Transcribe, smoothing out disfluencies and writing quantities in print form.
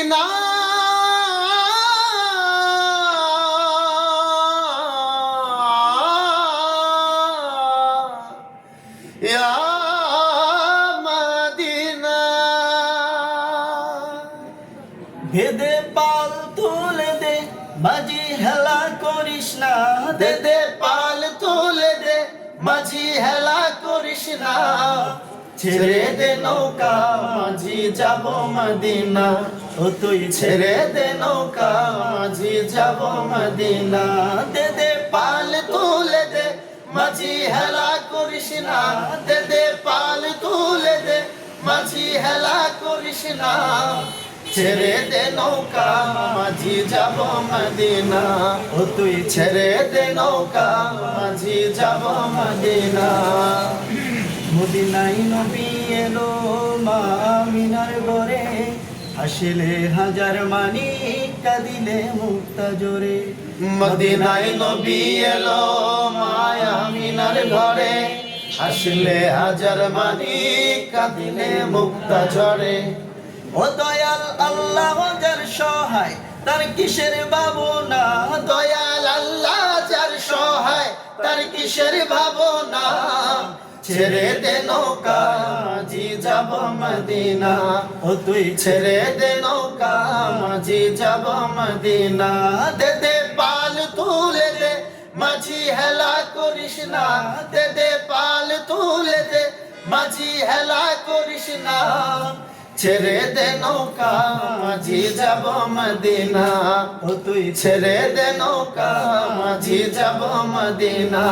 Medina ইয়া Medina. বেদে পাল তুলে দে মাঝি হেলা করিস না, দে দে পাল তুলে দে মাঝি হেলা করিস না। ছেড়ে দে নৌকা মাঝি যাব মদিনা, ও তুই ছেড়ে দে নৌকা মাঝি যাব মদিনা। দে দে পাল তুলে দে মাঝি হেলা করিস না, দে দে পাল তুলে দে মাঝি হেলা করিস না। ছেড়ে দে নৌকা মাঝি যাব মদিনা, ও তুই ছেড়ে দে নৌকা মাঝি যাব মদিনা। মদিনায় নবী এলো মা আমিনার ঘরে, হাসিলে হাজার মানি কাঁদিলে মুক্তা জোরে। মদিনায় নবী এলো মায়া আমিনার ঘরে, আসলে হাজার মানি কাঁদিলে মুক্তা ঝরে। ও দয়াল আল্লাহ যার সহায় তার কিসের ভাবনা, দয়াল আল্লাহ যার সহায় তার কিসের ভাবনা। ছেড়ে দে নৌকা মাঝি যাব মদিনা, ও তুই ছেড়ে দে নৌকা মাঝি যাব মদিনা। দে দে পাল তুলে দে মাঝি হেলা করিস না, দে দে পাল তুলে দে মাঝি হেলা করিস না। ছেড়ে দে নৌকা মাঝি যাব মদিনা, ও তুই ছেড়ে দে নৌকা মাঝি যাব মদিনা।